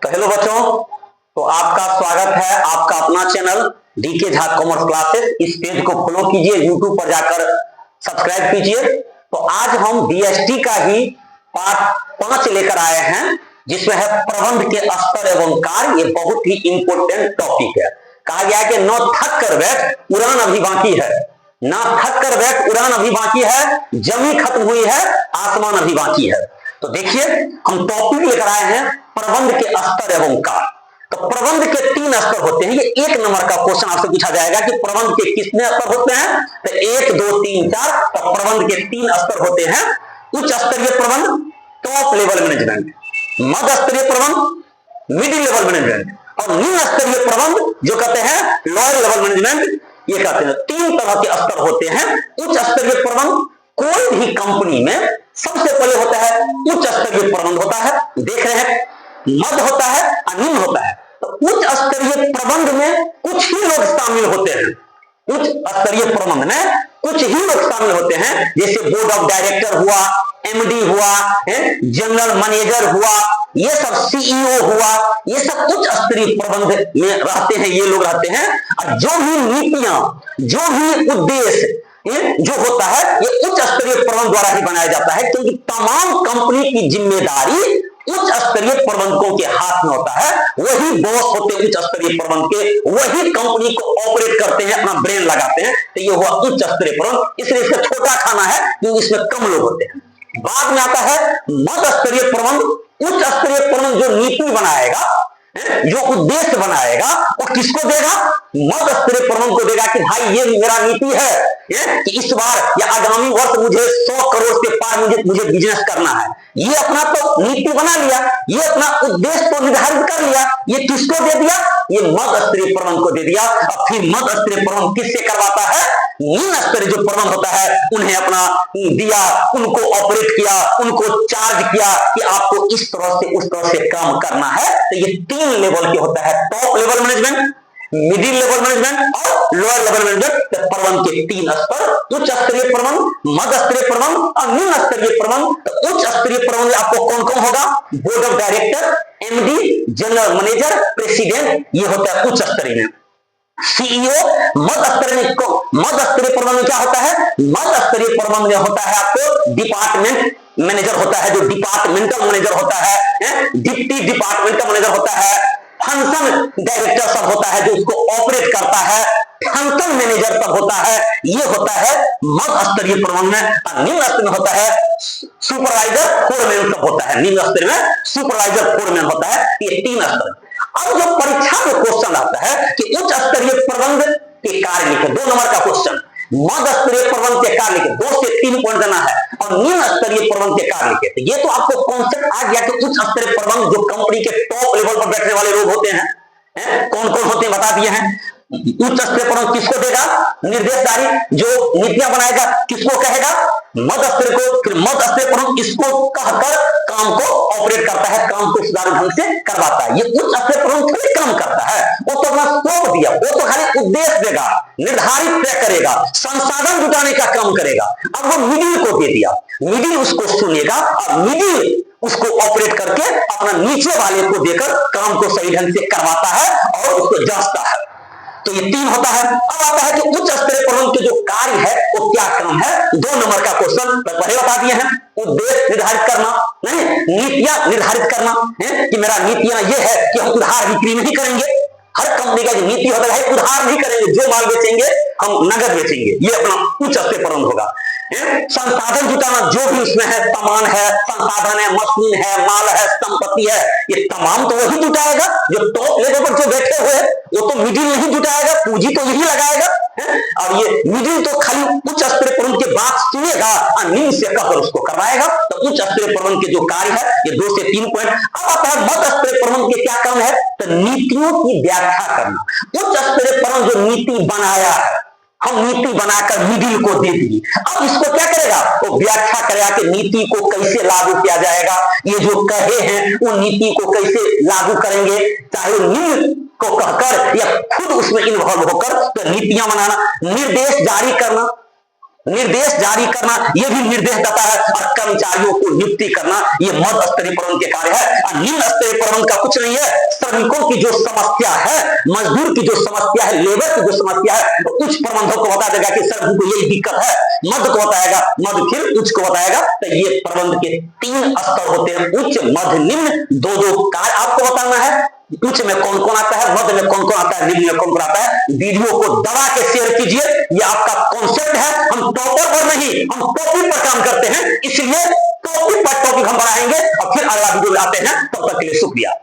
तो हेलो बच्चों, तो आपका स्वागत है आपका अपना channel DK Jha commerce classes. इस पेज को फॉलो कीजिए, यूट्यूब पर जाकर सब्सक्राइब कीजिए। तो आज हम बीएसटी का ही पार्ट 5 लेकर आए हैं, जिसमें है प्रबंध के स्तर एवं कार्य। ये बहुत ही इंपॉर्टेंट टॉपिक है। कहा गया है कि न थक कर बैठ उड़ान अभी बाकी है, ना थक कर बैठ उड़ान अभी बाकी है, जमी खत्म हुई है आसमान अभी बाकी है। तो देखिए, हम टॉपिक लेकर आए हैं प्रबंध के स्तर एवं कार्य। तो प्रबंध के 3 स्तर होते हैं। ये 1 नंबर का क्वेश्चन आपसे पूछा जाएगा कि प्रबंध के कितने स्तर होते हैं। तो 1 2 3 4। तो प्रबंध के 3 स्तर होते हैं। उच्च स्तरीय प्रबंध, टॉप लेवल मैनेजमेंट, मध्य स्तरीय प्रबंध, मिडिल लेवल मैनेजमेंट, और निम्न स्तरीय प्रबंध जो कहते हैं लोअर लेवल मैनेजमेंट, ये कहते हैं। 3 तरह के स्तर होते हैं। उच्च स्तरीय प्रबंध कोई भी कंपनी में सबसे पहले होता है उच्च स्तरीय प्रबंध होता है। देख रहे हैं, मध्य होता है और निम्न होता है। तो उच्च स्तरीय प्रबंध में कुछ ही लोग शामिल होते हैं। उच्च स्तरीय प्रबंध में कुछ ही लोग शामिल होते हैं, जैसे बोर्ड ऑफ डायरेक्टर हुआ, एमडी हुआ, जनरल मैनेजर हुआ, ये सब सीईओ हुआ, ये सब उच्च स्तरीय प्रबंध में रहते हैं। ये लोग रहते हैं। और जो भी नीतियां, जो भी उद्देश्य जो होता है, ये उच्च स्तरीय प्रबंध द्वारा ही बनाया जाता है, क्योंकि तमाम कंपनी की जिम्मेदारी उच्च स्तरीय प्रबंधकों के हाथ में होता है। वही बॉस होते हैं उच्च स्तरीय प्रबंध के, वही कंपनी को ऑपरेट करते हैं, अपना ब्रेन लगाते हैं। तो ये हुआ उच्च स्तरीय प्रबंध। इसलिए इसका छोटा खाना है क्योंकि इसमें कम लोग होते हैं। बाद में आता है मध्य स्तरीय प्रबंध। उच्च स्तरीय प्रबंध जो नीति बनाएगा, जो उद्देश्य बनाएगा, वो किसको देगा? मध्य स्तरीय प्रबंध को देगा कि भाई ये मेरा नीति है कि इस बार या आगामी वर्ष मुझे 100 करोड़ से पार मुझे बिजनेस करना है। ये अपना तो नीति बना लिया, ये अपना उद्देश्य तो निर्धारित कर लिया। ये किसको दे दिया? ये मध्य स्तरीय प्रबंध को दे दिया। और फिर मध्य स्तरीय प्रबंध किससे करवाता है? निम्न स्तरीय जो प्रबंध होता है उन्हें अपना दिया, उनको ऑपरेट किया, उनको चार्ज किया कि आपको इस तरह से उस तरह से काम करना है। तो ये 3 लेवल के होता है, top level management, middle level management और लोअर लेवल मैनेजमेंट। प्रबंध के 3 स्तर, उच्च स्तरीय प्रबंध, मध्य स्तरीय प्रबंध और निम्न स्तरीय प्रबंध। तो उच्च स्तरीय प्रबंध आपको कौन कौन होगा? Board of director, MD, general manager, president, ये होता है उच्च स्तरीय में। सीईओ मध्य स्तरीय प्रबंध में क्या होता है? मध्य स्तरीय प्रबंध में होता है आपको डिपार्टमेंट मैनेजर होता है, जो डिपार्टमेंटल मैनेजर होता है, डिप्टी डिपार्टमेंटल मैनेजर होता है, फंक्शन डायरेक्टर सब होता है जो उसको ऑपरेट करता है, फंक्शन मैनेजर सब होता है। ये होता है मध्य स्तरीय प्रबंध में। निम्न स्तर में होता है सुपरवाइजर, फोरमैन सब होता है। निम्न स्तर में सुपरवाइजर, फोरमैन होता है। ये 3 स्तर। अब जो परीक्षा में क्वेश्चन आता है कि उच्च स्तरीय प्रबंध के कार्य लिखे, 2 नंबर का क्वेश्चन। मध्य स्तरीय प्रबंध के कार्य लिखे, 2 से 3 पॉइंट देना है, और निम्न स्तरीय प्रबंध के कार्य लिखे। तो ये तो आपको कॉन्सेप्ट आ गया कि उच्च स्तरीय प्रबंध जो कंपनी के टॉप लेवल पर बैठने वाले लोग होते हैं, कौन कौन होते हैं बता दिए हैं। उच्च स्तरीय प्रबंध किसको देगा? निर्देशदारी, जो नीतियां बनाएगा किसको कहेगा? मध्य स्तरीय को। फिर मध्य स्तरीय प्रबंध इसको कहकर काम को ऑपरेट करता है, काम को सुचारू ढंग से करवाता है। ये उच्च स्तरीय प्रबंध खाली काम करता है, वो तो अपना स्कोप दिया, वो तो खाली उद्देश्य देगा, निर्धारित तय करेगा, संसाधन जुटाने का काम करेगा। अब वो मिडिल को दे दिया, मिडिल उसको सुनेगा और मिडिल उसको ऑपरेट करके अपना नीचे वाले को देकर काम को सही ढंग से करवाता है और उसको जांचता है। तो ये 3 होता है। अब आता है कि उच्च स्तरीय प्रबंध के जो कार्य है वो क्या काम है। 2 नंबर का क्वेश्चन पहले बता दिए हैं। उद्देश्य निर्धारित करना, नहीं, नीतियां निर्धारित करना है कि मेरा नीतियां ये है कि हम उधार बिक्री नहीं करेंगे। हर कंपनी का जो नीति होता है उधार नहीं करेंगे, जो माल बेचेंगे हम नगद बेचेंगे। ये अपना उच्च स्तरीय प्रबंध होगा। संसाधन जुटाना, जो भी उसमें है, सामान है, संसाधन है, मशीन है, माल है, संपत्ति है, ये तमाम तो वही जुटाएगा जो टॉप लेवल पर जो बैठे हुए हैं। वो तो मिडिल नहीं जुटाएगा, पूंजी तो यही लगाएगा। और ये मिडिल तो खाली उच्च स्तरीय प्रबंध के बात सुनेगा और निम्न से कहकर उसको करवाएगा। तो उच्च स्तरीय प्रबंध के जो कार्य है ये 2 से 3 पॉइंट। अब आता है मध्य स्तरीय प्रबंध के क्या काम है? तो नीतियों की व्याख्या करना। उच्च स्तरीय प्रबंध जो नीति बनाया है, हम नीति बनाकर मिडिल को दे दी। अब इसको क्या करेगा? वो व्याख्या करेगा कि नीति को कैसे लागू किया जाएगा, ये जो कहे हैं वो नीति को कैसे लागू करेंगे, चाहे निम्न को कहकर या खुद उसमें इन्वॉल्व होकर। तो नीतियां बनाना, निर्देश जारी करना, निर्देश जारी करना यह भी निर्देश देता है, और कर्मचारियों को नियुक्ति करना यह मध्य स्तरीय प्रबंधन के कार्य है। और निम्न स्तरीय प्रबंधन का कुछ नहीं है। श्रमिकों की जो समस्या है, मजदूर की जो समस्या है, लेबर की जो समस्या है, तो उच्च प्रबंधक को बता देगा कि सर हमको यही दिक्कत है, मध्य को बताएगा, मध्य फिर उच्च को बताएगा। तो ये प्रबंधन के 3 स्तर होते हैं, उच्च, मध्य, निम्न। दो कार्य आपको बताना है। उच्च में कौन कौन आता है, मध्य में कौन कौन आता है, निम्न में कौन कौन आता है। वीडियो को दबा के शेयर कीजिए। ये आपका कॉन्सेप्ट है। हम टॉपर पर नहीं, हम टॉपिक पर काम करते हैं, इसलिए टॉपिक पर टॉपिक हम बढ़ाएंगे और फिर अगला वीडियो लाते हैं। तब तक के लिए शुक्रिया।